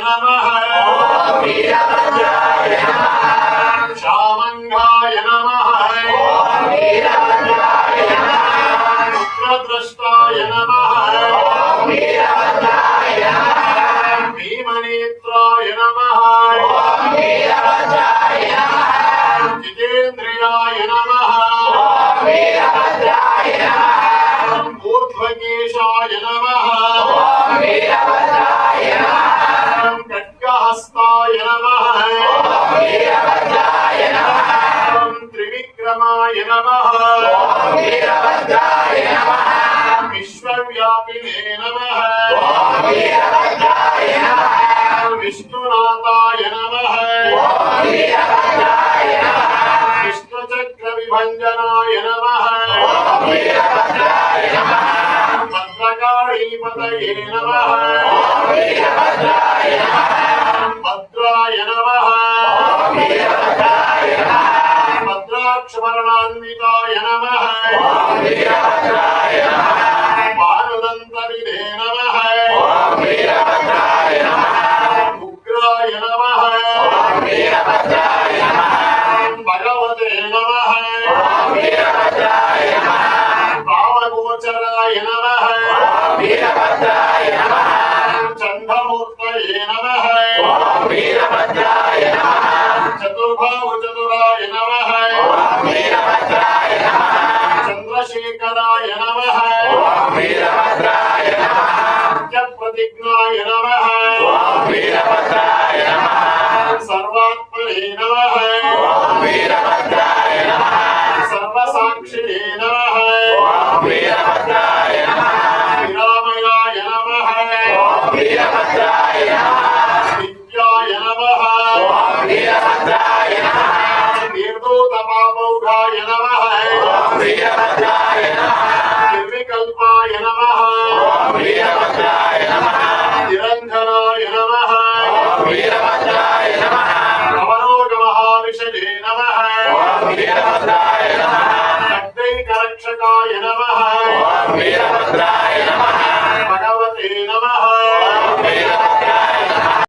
नमः ओम वीरभद्राय नमः शामंगाय नमः ओम वीरभद्राय नमः शुक्रदृष्टाय नमः ओम वीरभद्राय नमः भीमनेत्राय नमः ओम वीरभद्राय नमः जितेन्द्रियाय नमः ओम वीरभद्राय नमः ऊर्ध्वकेशाय नमः ओम वीरभद्राय नमः खड्गहस्ताय नमः ओम वीरभद्राय नमः त्रिविक्रमाय नमः ओम वीरभद्राय नमः विश्वव्यापिने नमः ओम वीरभद्राय नमः विष्णुनाथाय नमः ओम वीरभद्राय नमः विष्णुचक्रविभञ्जनाय नमः ओम वीरभद्राय नमः भद्रकाळीपतये नमः ओम वीरभद्राय नमः भद्राय नमः ओम वीरभद्राय नमः भद्राक्षवर्णान्विताय नमः ओम वीरभद्राय नमः भानुदन्तविदे नमः ओम वीरभद्राय नमः उग्राय नमः ओम वीरभद्राय नमः भगवते नमः ओम वीरभद्राय नमः भावगोचराय नमः ओम वीरभद्राय नमः चण्डमूर्तये नमः ओम वीरभद्राय नमः चतुर्बाहुचतुराय नमः ओम वीरभद्राय नमः चन्द्रशेखराय नमः ओम वीरभद्राय नमः नित्यप्रतिज्ञाय नमः ओम वीरभद्राय नमः सर्वात्मने नमः ओम वीरभद्राय नमः सर्वसाक्षिणे नमः ओम वीरभद्राय नमः विरामयाय नमः ओम वीरभद्राय नमः विद्याय नमः ओम वीरभद्राय नमः निर्दूतपापौघाय नमः ओम वीरभद्राय नमः निर्विकल्पाय नमः ओम वीरभद्राय नमः निरञ्जनाय नमः ओम वीरभद्राय नमः नवरोगमहाविषये नमः ओम वीरभद्राय नमः रक्षकाय नमः ओम वीरभद्राय नमः भगवते नमः